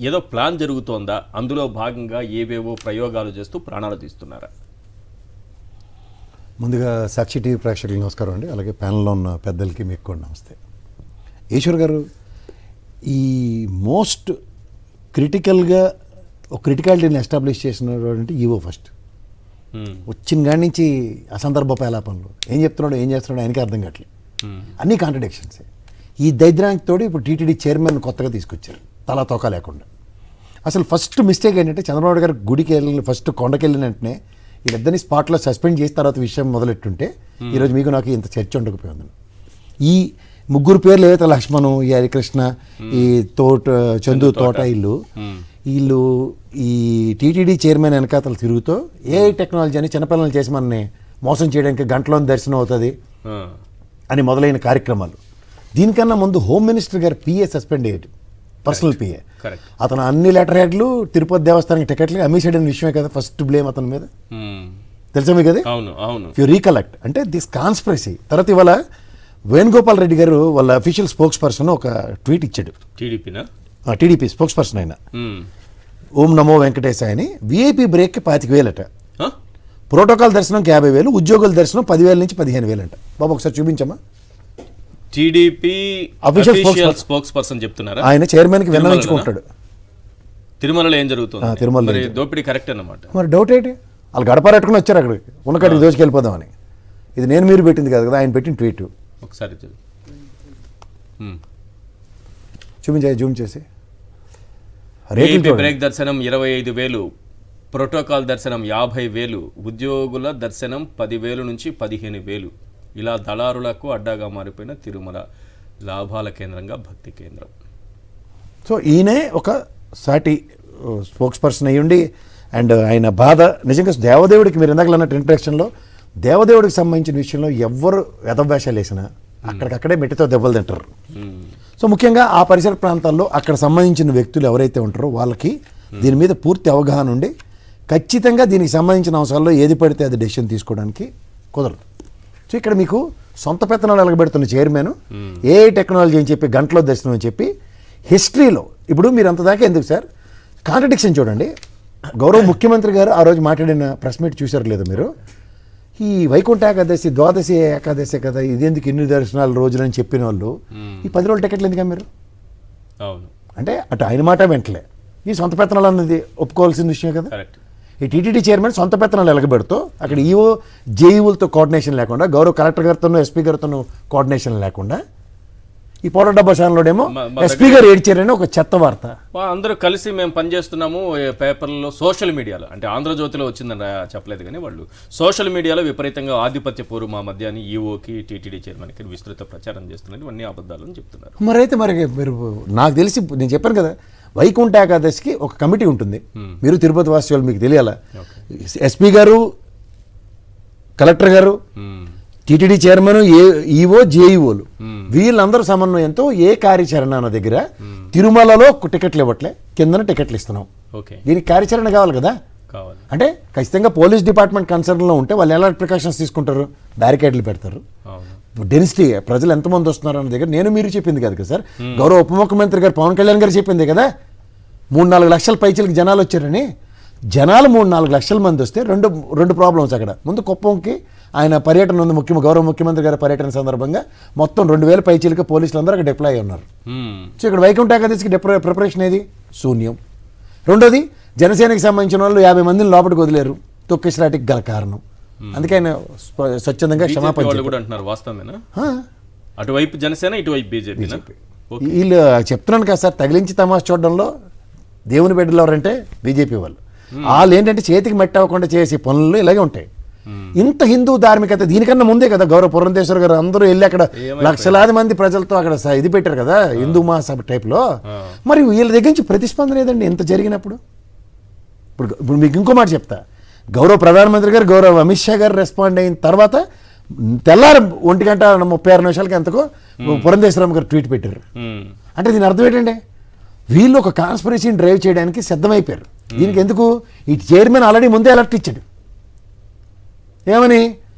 ఏదో ప్లాన్ జరుగుతోందా, అందులో భాగంగా ఏవేవో ప్రయోగాలు చేస్తూ ప్రాణాలు తీస్తున్నారా? ముందుగా సాక్షి టీవీ ప్రేక్షకులకు నమస్కారం అండి, అలాగే ప్యానల్లో ఉన్న పెద్దలకి మీకు కూడా నమస్తే. ఈశ్వర్ గారు, ఈ మోస్ట్ క్రిటికల్గా ఒక క్రిటికాలిటీని ఎస్టాబ్లిష్ చేసినటువంటి ఈవో ఫస్ట్ వచ్చిన కాడి నుంచి అసందర్భ పేలాపనలు ఏం చెప్తున్నాడో ఏం చేస్తున్నాడో ఆయనకి అర్థం కావట్లేదు. అన్నీ కాంట్రడిక్షన్సే. ఈ దైద్రానికితో ఇప్పుడు టీటీడీ చైర్మన్ కొత్తగా తీసుకొచ్చారు, తలా తోక లేకుండా. అసలు ఫస్ట్ మిస్టేక్ ఏంటంటే చంద్రబాబు గారు గుడికి వెళ్ళిన ఫస్ట్ కొండకి వెళ్ళిన వెంటనే వీళ్ళిద్దరిని స్పాట్లో సస్పెండ్ చేసిన తర్వాత విషయం మొదలెట్టుంటే ఈరోజు మీకు నాకు ఇంత చర్చ ఉండకపోయింది. ఈ ముగ్గురు పేర్లు ఏవైతే లక్ష్మణు, ఈ హరికృష్ణ, ఈ చందు తోట వీళ్ళు ఈ టీటీడీ చైర్మన్ వెనకాతలు తిరుగుతూ ఏఐ టెక్నాలజీ అని చిన్నపిల్లలు చేసి మనని మోసం చేయడానికి గంటలోని దర్శనం అవుతుంది అని మొదలైన కార్యక్రమాలు. దీనికన్నా ముందు హోమ్ మినిస్టర్ గారు పిఏ సస్పెండ్ అయ్యాడు, పర్సనల్ పిఏ. అతను అన్ని లెటర్ హెడ్లు తిరుపతి దేవస్థానానికి టికెట్లు అమ్మేసాడని విషయమే కదా ఫస్ట్ బ్లేమ్ అతని మీద. తెలుసా మీకు అది? యూ రీకలెక్ట్ అంటే దిస్ కాన్స్పిరసీ. తర్వాత ఇవాళ వేణుగోపాల్ రెడ్డి గారు వాళ్ళ అఫీషియల్ స్పోక్స్ పర్సన్ ఒక ట్వీట్ ఇచ్చాడు. టీడీపీ స్పోక్స్ పర్సన్ అయినా ఓం నమో వెంకటేశాయ అని విఐపీ బ్రేక్కి 25,000 ప్రోటోకాల్ దర్శనంకి 50,000, ఉద్యోగుల దర్శనం 10,000 నుంచి 15,000 అంట. బాబు ఒకసారి చూపించమ్మా. టీడీపీ అఫీషియల్ స్పోక్స్ పర్సన్ చెప్తున్నారా? ఆయన చైర్మన్ కి విన్నవించుకుంటాడు. తిరుమలలో ఏం జరుగుతుంది? తిరుమల దోపిడీ కరెక్ట్ అన్నమాట. మరి డౌట్ ఏంటి? వాళ్ళు గడపారెట్టుకుని వచ్చారు అక్కడికి, ఉన్నకాడికి దోచుకెళ్ళిపోదామని. ఇది నేను మీరు పెట్టింది కాదు కదా, ఆయన పెట్టిన ట్వీట్. ఒకసారి చూపించే జూమ్ చేసి. బ్రేక్ దర్శనం 25,000, ప్రోటోకాల్ దర్శనం 50,000, ఉద్యోగుల దర్శనం 10,000 నుంచి 15,000. ఇలా దళారులకు అడ్డాగా మారిపోయిన తిరుమల లాభాల కేంద్రంగా భక్తి కేంద్రం. సో ఈయనే ఒక సాటి స్పోక్స్ పర్సన్ అయ్యుండి అండ్ ఆయన బాధ నిజంగా దేవదేవుడికి, మీరు ఇందాక అన్నట్టు ఇంట్రడక్షన్లో దేవదేవుడికి సంబంధించిన విషయంలో ఎవరు వెధవేషాలు వేసినా అక్కడికక్కడే మెట్టితో దెబ్బలు తింటారు. సో ముఖ్యంగా ఆ పరిసర ప్రాంతాల్లో అక్కడ సంబంధించిన వ్యక్తులు ఎవరైతే ఉంటారో వాళ్ళకి దీని మీద పూర్తి అవగాహన ఉండి ఖచ్చితంగా దీనికి సంబంధించిన అంశాల్లో ఏది పడితే అది డెసిషన్ తీసుకోవడానికి కుదరదు. సో ఇక్కడ మీకు సొంత పెత్తనాలు ఎలగబెడుతున్న చైర్మన్ ఏఐ టెక్నాలజీ అని చెప్పి గంటలో దర్శనం అని చెప్పి హిస్టరీలో ఇప్పుడు మీరు అంత దాకా ఎందుకు సార్ కాంట్రడిక్షన్ చూడండి. గౌరవ ముఖ్యమంత్రి గారు ఆ రోజు మాట్లాడిన ప్రెస్ మీట్ చూసారు లేదు మీరు? ఈ వైకుంఠ ఏకాదశి, ద్వాదశి ఏకాదశి కదా, ఇదేందుకు ఇన్ని దర్శనాలు రోజులని చెప్పిన వాళ్ళు ఈ 10 రోజుల టికెట్లు ఎందుకు అమ్మారు? అంటే అటు ఆయన మాట వెంటలే ఈ సొంత పెత్తనాలు అన్నది ఒప్పుకోవాల్సిన విషయం కదా. ఈ టీటీడీ చైర్మన్ సొంత పెత్తనాలు ఎలగబెడుతూ అక్కడ ఈవో జేఈఓలతో కోఆర్డినేషన్ లేకుండా, గౌరవ కలెక్టర్ గారితోనూ ఎస్పీ గారితోనూ కోఆర్డినేషన్ లేకుండా ఈ పోట డబ్బా ఛానల్లోనేమో ఎస్పీ గారు ఏడ్చారని ఒక చెత్త వార్త. అందరూ కలిసి మేము పనిచేస్తున్నాము పేపర్లలో, సోషల్ మీడియాలో, అంటే ఆంధ్రజ్యోతిలో వచ్చిందని చెప్పలేదు కానీ వాళ్ళు సోషల్ మీడియాలో విపరీతంగా ఆధిపత్య పూర్వ మా మధ్య అని ఈఓకి టీటీడీ చైర్మన్కి విస్తృత ప్రచారం చేస్తున్నారు. ఇవన్నీ అబద్ధాలని చెప్తున్నారు. మరి మీరు నాకు తెలిసి నేను చెప్పాను కదా, వైకుంఠ ఏకాదశికి ఒక కమిటీ ఉంటుంది. మీరు తిరుపతి వాసి వాళ్ళు మీకు తెలియాలా, ఎస్పీ గారు, కలెక్టర్ గారు, టీటీడీ చైర్మన్, ఈఓ, జేఈఓలు వీళ్ళందరూ సమన్వయంతో ఏ కార్యాచరణ అన్న దగ్గర తిరుమలలో టికెట్లు ఇవ్వట్లే, కిందన టికెట్లు ఇస్తున్నాం. దీనికి కార్యాచరణ కావాలి కదా. అంటే ఖచ్చితంగా పోలీస్ డిపార్ట్మెంట్ కన్సర్న్లో ఉంటే వాళ్ళు ఎలాంటి ప్రికాషన్స్ తీసుకుంటారు? బ్యారికేడ్లు పెడతారు. డెన్సిటీ ప్రజలు ఎంతమంది వస్తున్నారు అన్న దగ్గర నేను మీరు చెప్పింది కదా సార్, గౌరవ ఉప ముఖ్యమంత్రి గారు పవన్ కళ్యాణ్ గారు చెప్పింది కదా, 3-4 లక్షల పైచలకి జనాలు వచ్చారని. జనాలు 3-4 లక్షల మంది వస్తే రెండు ప్రాబ్లమ్స్ అక్కడ. ముందు కుప్పంకి ఆయన పర్యటన ఉంది, గౌరవ ముఖ్యమంత్రి గారి పర్యటన సందర్భంగా మొత్తం 2,000 పైచీలకి పోలీసులు అందరూ అక్కడ డిప్లాయ్ అయి ఉన్నారు. సో ఇక్కడ వైకుంఠ ఏకాదశికి ప్రిపరేషన్ ఏది? శూన్యం. రెండోది, జనసేనకి సంబంధించిన వాళ్ళు 50 మందిని లోపలికి వదిలేరు, తొక్కిసలాటికి గల కారణం. అందుకే ఆయన స్వచ్ఛందంగా క్షమాపణ అటువైపు జనసేన, ఇటువైపు బీజేపీ. వీళ్ళు చెప్తున్నాను కదా సార్, తగిలించి తమాషా చూడడంలో దేవుని బిడ్డలు ఎవరంటే బీజేపీ వాళ్ళు ఏంటంటే చేతికి మెట్టి అవ్వకుండా చేసే పనులు ఇలాగే ఉంటాయి. ఇంత హిందూ ధార్మికత దీనికన్నా ముందే కదా గౌరవ పురంధేశ్వర గారు అందరూ వెళ్ళి అక్కడ లక్షలాది మంది ప్రజలతో అక్కడ ఇది పెట్టారు కదా, హిందూ మహాసభ టైప్లో. మరి వీళ్ళ దగ్గర నుంచి ప్రతిస్పందన ఏదండి ఇంత జరిగినప్పుడు? ఇప్పుడు మీకు ఇంకో మాట చెప్తా, గౌరవ ప్రధానమంత్రి గారు, గౌరవ అమిత్ షా గారు రెస్పాండ్ అయిన తర్వాత తెల్లారు 1:36 ఎంతకో పురంధేశ్వరరావు గారు ట్వీట్ పెట్టారు. అంటే దీని అర్థం ఏంటంటే వీళ్ళు ఒక కాన్స్పిరసీని డ్రైవ్ చేయడానికి సిద్ధమైపోయారు. దీనికి ఎందుకు? ఈ చైర్మన్ ఆల్రెడీ ముందే అలర్ట్ ఇచ్చాడు. ఏమని?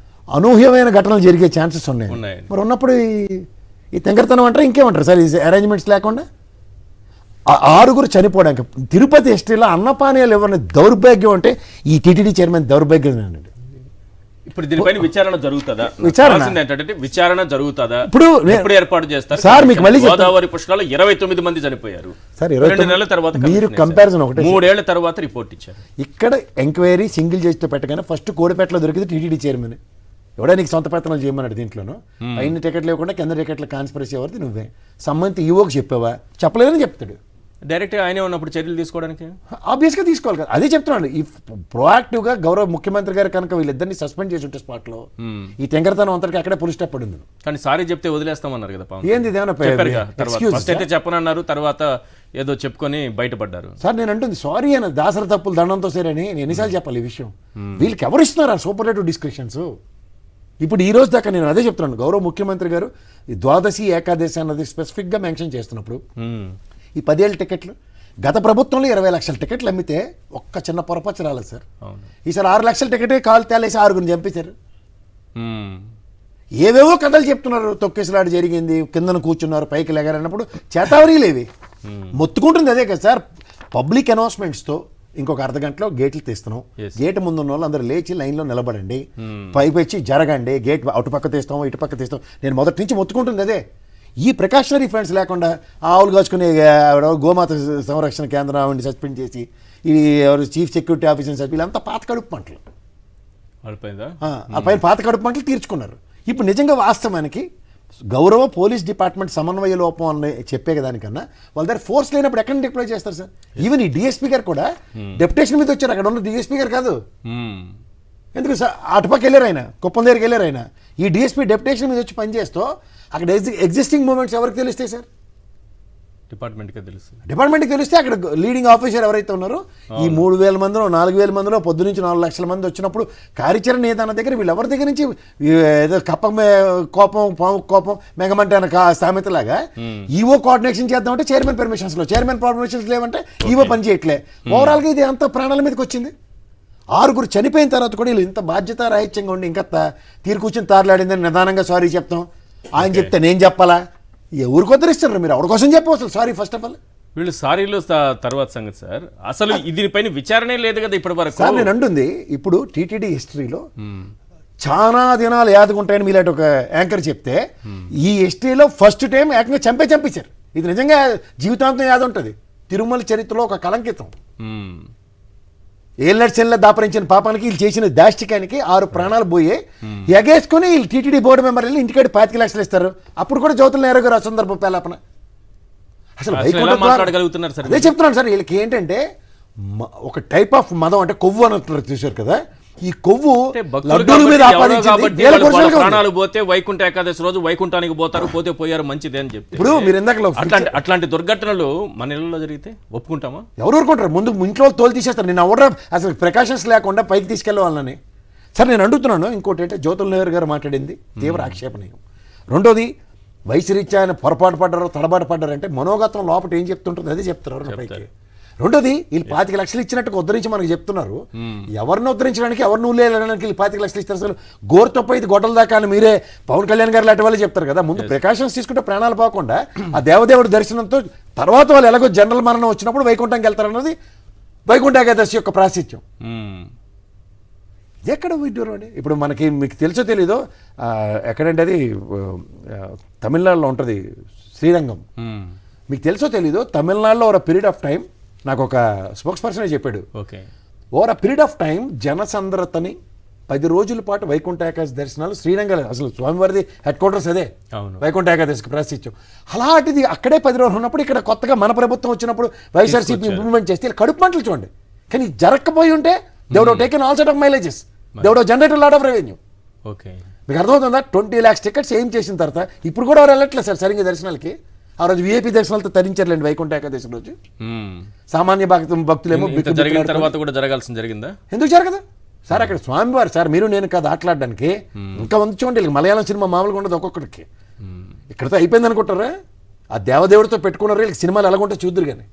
అనూహ్యమైన ఘటనలు జరిగే ఛాన్సెస్ ఉన్నాయి. మరి ఉన్నప్పుడు ఈ తెంగరతనం అంటారా ఇంకేమంటారు సార్ ఈ అరేంజ్మెంట్స్ లేకుండా? ఆరుగురు చనిపోవడానికి తిరుపతి హిస్టరీలో అన్నపానీయాలు ఇవ్వని దౌర్భాగ్యం అంటే ఈ టీటీడీ చైర్మన్ దౌర్భాగ్యం అండి. ఇప్పుడు దీనిపైన విచారణ జరుగుతుందా? విచారణ ఏంటంటే విచారణ జరుగుతుందా? ఇప్పుడు ఎప్పుడు ఏర్పాటు చేస్తారు సార్? మీకు మళ్ళీ గోదావరి పుష్కరాలు 29 మంది చనిపోయారు సార్. 2 నెలల తర్వాత మీరు కంపారిజన్ ఒకటి 3 ఏళ్ల తర్వాత రిపోర్ట్ ఇచ్చారు. ఇక్కడ ఎంక్వైరీ సింగిల్ జడ్జితో పెట్టగానే ఫస్ట్ కోడిపేటలో దొరికింది టీటీడీ చైర్మన్. ఎవడా నీకు సొంత పెత్తనాలు చేయమన్నాడు దీంట్లోనూ? పైన టికెట్లు లేకుండా కింద టికెట్ల కాన్స్పిరసీ ఎవరిది? నువ్వే. సంబంధిత ఈవోకి చెప్పావా? చెప్పలేదని చెప్తాడు. డైరెక్ట్ ఆయనే ఉన్నప్పుడు చర్యలు తీసుకోవడానికి ఆబ్వియస్గా తీసుకోవాలి కదా. అదే చెప్తున్నాను. ఈ ప్రొయాక్టివ్గా గౌరవ ముఖ్యమంత్రి గారు కనుక వీళ్ళిద్దరిని సస్పెండ్ చేసి ఉంటే స్పాట్లో ఈ తెంగరతనం అంతటికి అక్కడే పులి స్టాప్ పడింది. కానీ సారీ చెప్తే వదిలేస్తామన్నారు కదా పవన్. ఏంది ఇదేమన్నా ఫస్ట్ అయితే చెప్పనన్నారు, తర్వాత ఏదో చెప్పుకొని బయటపడ్డారు. సార్ నేను అంటుంది సారీ అని దాసర తప్పులు దండంతో సేరని నేను ఎన్నిసార్లు చెప్పాలి ఈ విషయం? వీళ్ళకి ఎవరు ఇస్తున్నారు ఆ సూపర్లేటివ్ డిస్క్రిప్షన్స్? ఇప్పుడు ఈ రోజు దాకా నేను అదే చెప్తున్నాను. గౌరవ ముఖ్యమంత్రి గారు ఈ ద్వాదశి ఏకాదశి అన్నది స్పెసిఫిక్గా మెన్షన్ చేస్తున్నప్పుడు ఈ 10 ఏళ్ళ టికెట్లు గత ప్రభుత్వంలో 20 లక్షల టికెట్లు అమ్మితే ఒక్క చిన్న పొరపచ్చు రాలేదు సార్. ఈసారి 6 లక్షల టికెటే కాలు తేలేసి 6గురిని చంపేశారు. ఏవేవో కథలు చెప్తున్నారు. తొక్కేసలాడు జరిగింది, కిందన కూర్చున్నారు, పైకి లెగారన్నప్పుడు చేతావరీలేవి మొత్తుకుంటుంది అదే కదా సార్. పబ్లిక్ అనౌన్స్మెంట్స్తో ఇంకొక అర్ధగంటలో గేట్లు తీస్తున్నాం, గేట్ ముందు ఉన్న వాళ్ళు అందరూ లేచి లైన్లో నిలబడండి, పైకి వచ్చి జరగండి, గేట్ అటుపక్క తీస్తాం ఇటుపక్క తీస్తాం. నేను మొదటి నుంచి మొత్తుకుంటుంది అదే. ఈ ప్రికాషనరీ ఫండ్స్ లేకుండా ఆవులు కాచుకునే గోమాత సంరక్షణ కేంద్రం ఆవిడని సస్పెండ్ చేసి ఈ ఎవరు చీఫ్ సెక్యూరిటీ ఆఫీసర్ సస్పెండ్, వీళ్ళంతా పాత కడుపు పంటలు. ఆ పైన పాత కడుపు పంటలు తీర్చుకున్నారు. ఇప్పుడు నిజంగా వాస్తవానికి గౌరవ పోలీస్ డిపార్ట్మెంట్ సమన్వయ లోపం అని చెప్పే దానికన్నా వాళ్ళ దగ్గర ఫోర్స్ లేనప్పుడు ఎక్కడ డిప్లాయ్ చేస్తారు సార్? ఈవెన్ ఈ డిఎస్పీ గారు కూడా డెప్యుటేషన్ మీద వచ్చారు. అక్కడ ఉన్న డిఎస్పీ గారు కాదు. ఎందుకు సార్ అటుపక్క వెళ్ళారు ఆయన, కుప్పం దగ్గరికి వెళ్ళారు ఆయన. ఈ డిఎస్పీ డెప్యుటేషన్ మీద వచ్చి పనిచేస్తూ అక్కడ ఎగ్జిస్టింగ్ మూమెంట్స్ ఎవరికి తెలుస్తాయి సార్? డిపార్ట్మెంట్కి తెలిస్తే అక్కడ లీడింగ్ ఆఫీసర్ ఎవరైతే ఉన్నారో ఈ 3,000 మందిలో 4,000 మందిలో పొద్దు నుంచి 4 లక్షల మంది వచ్చినప్పుడు కార్యాచరణ ఏదన్న దగ్గర వీళ్ళు ఎవరి దగ్గర నుంచి ఏదో కప్ప కోపం పాము కోపం మెగమంటే అన్న సామెతలాగా ఈవో కోఆర్డినేషన్ చేద్దామంటే చైర్మన్ పర్మిషన్స్లో, చైర్మన్ పర్మిషన్స్ లేవంటే ఈవో పని చేయట్లే. ఓవరాల్గా ఇది అంత ప్రాణాల మీదకి వచ్చింది. 6గురు చనిపోయిన తర్వాత కూడా వీళ్ళు ఇంత బాధ్యత రాహిత్యంగా ఉండి ఇంకా తీరు కూర్చొని తారలాడిందని నిదానంగా సారీ చెప్తాం. ఆయన చెప్తే నేను చెప్పాలా? ఎవరికి ఉద్ధరిస్తారు మీరు? ఎవరి కోసం చెప్పవచ్చు సారీ ఫస్ట్ ఆఫ్ ఆల్. వీళ్ళు సారీలు తర్వాత సంగతి సార్. అసలు దీనిపైన విచారణే లేదు కదా ఇప్పటి వరకు. సార్ నేను అంటుంది ఇప్పుడు టీటీడీ హిస్టరీలో చాలా దినాలు యాదగుంటాయని మీలాంటి ఒక యాంకర్ చెప్తే ఈ హిస్టరీలో ఫస్ట్ టైం ఏకంగా చంపేశారు. ఇది నిజంగా జీవితాంతం యాద ఉంటుంది. తిరుమల చరిత్రలో ఒక కలంకితం. ఏళ్ళ దాపరించిన పాపానికి వీళ్ళు చేసిన దాష్టికానికి 6 ప్రాణాలు పోయి ఎగేసుకుని వీళ్ళు టీటీడీ బోర్డు మెంబర్ వెళ్ళి ఇంటికాడి 25 లక్షలు ఇస్తారు. అప్పుడు కూడా జ్యోతుల నేరు గారు సందర్భం పేలాపన అసలు అదే చెప్తున్నాను సార్. వీళ్ళకి ఏంటంటే ఒక టైప్ ఆఫ్ మదం అంటే కొవ్వు అని చూశారు కదా. ఈ కొవ్వు లడ్డూల మీద ప్రాణాలు పోతే వైకుంఠ ఏకాదశి రోజు వైకుంఠానికి పోతారు, పోతే పోయారు మంచిదే అని చెప్తే ఇప్పుడు మీరు ఇందాక అట్లాంటి దుర్ఘటనలు మన ఇళ్లలో జరిగితే ఒప్పుకుంటామా? ఎవరు ఊరుకుంటారు? ముందు ఇంట్లో తోలు తీసేస్తారు. నేను ఎవరు అసలు ప్రికాషన్స్ లేకుండా పైకి తీసుకెళ్ళే వాళ్ళని. సార్ నేను అడుగుతున్నాను ఇంకోటి అంటే జ్యోతుల నెహ్రూ గారు మాట్లాడింది తీవ్ర ఆక్షేపణీయం. రెండోది వయసు రీత్యా ఆయన పొరపాటు పడ్డారు తడబాటు పడ్డారంటే మనోగతం లోపల ఏం చెప్తుంటుంది అదే చెప్తున్నారు పైకి. రెండోది వీళ్ళు 25 లక్షలు ఇచ్చినట్టు ఉద్ధరించి మనకు చెప్తున్నారు. ఎవరిని ఉద్ధరించడానికి ఎవరిని ఉల్లేయడానికి వీళ్ళు 25 లక్షలు ఇస్తారు. అసలు గోరుతప్ప ఇది గొడవల దాకా అని మీరే పవన్ కళ్యాణ్ గారు లాంటి వాళ్ళు చెప్తారు కదా. ముందు ప్రికాషన్స్ తీసుకుంటే ప్రాణాలు పోకుండా ఆ దేవదేవుడి దర్శనంతో తర్వాత వాళ్ళు ఎలాగో జనరల్ మరణం వచ్చినప్పుడు వైకుంఠంకి వెళ్తారన్నది వైకుంఠ ఏకాదశి యొక్క ప్రాశస్త్యం. ఇది ఎక్కడ విడ్డూరం అండి? ఇప్పుడు మనకి మీకు తెలుసో తెలీదో ఎక్కడంటే అది తమిళనాడులో ఉంటుంది శ్రీరంగం. మీకు తెలుసో తెలీదో తమిళనాడులో ఒక పీరియడ్ ఆఫ్ టైం నాకు ఒక స్పోక్స్ పర్సనే చెప్పాడు. Over a period of time జనసంద్రతని 10 రోజుల పాటు వైకుంఠ ఏకాదశి దర్శనాలు శ్రీరంగం అసలు స్వామివారిది హెడ్ క్వార్టర్స్ అదే వైకుంఠ ఏకాదశికి ప్రాశస్త్యం. అలాంటిది అక్కడే 10 రోజులు ఉన్నప్పుడు ఇక్కడ కొత్తగా మన ప్రభుత్వం వచ్చినప్పుడు వైఎస్ఆర్సీపీ ఇంప్లిమెంట్ చేస్తే కడుపు మంటలు చూడండి. కానీ జరగకపోయి ఉంటే they would have taken all sort of mileages, they would have generated lot of revenue. మీకు అర్థమవుతుందా? 20 lakhs టికెట్స్ ఏం చేసిన తర్వాత ఇప్పుడు కూడా ఎవరు వెళ్ళట్లేదు సార్ సరిగ్గా దర్శనాలకి. ఆ రోజు విఐపీ దర్శనాలతో తరించారులేండి వైకుంఠ ఏకాదశి రోజు. సామాన్య భక్తులేమో జరిగిన తర్వాత కూడా జరగాల్సింది జరిగిందా? ఎందుకు జరగదు సార్? అక్కడ స్వామివారు సార్ మీరు నేను కాదు ఆటలాడడానికి. ఇంకా ఉంచోండి మలయాళం సినిమా మామూలుగా ఉండదు ఒక్కొక్కడికి. ఇక్కడతో అయిపోయింది అనుకుంటారా? ఆ దేవదేవుడితో పెట్టుకున్నారు వీళ్ళకి సినిమాలు ఎలాగుంటే చూద్దరు కానీ.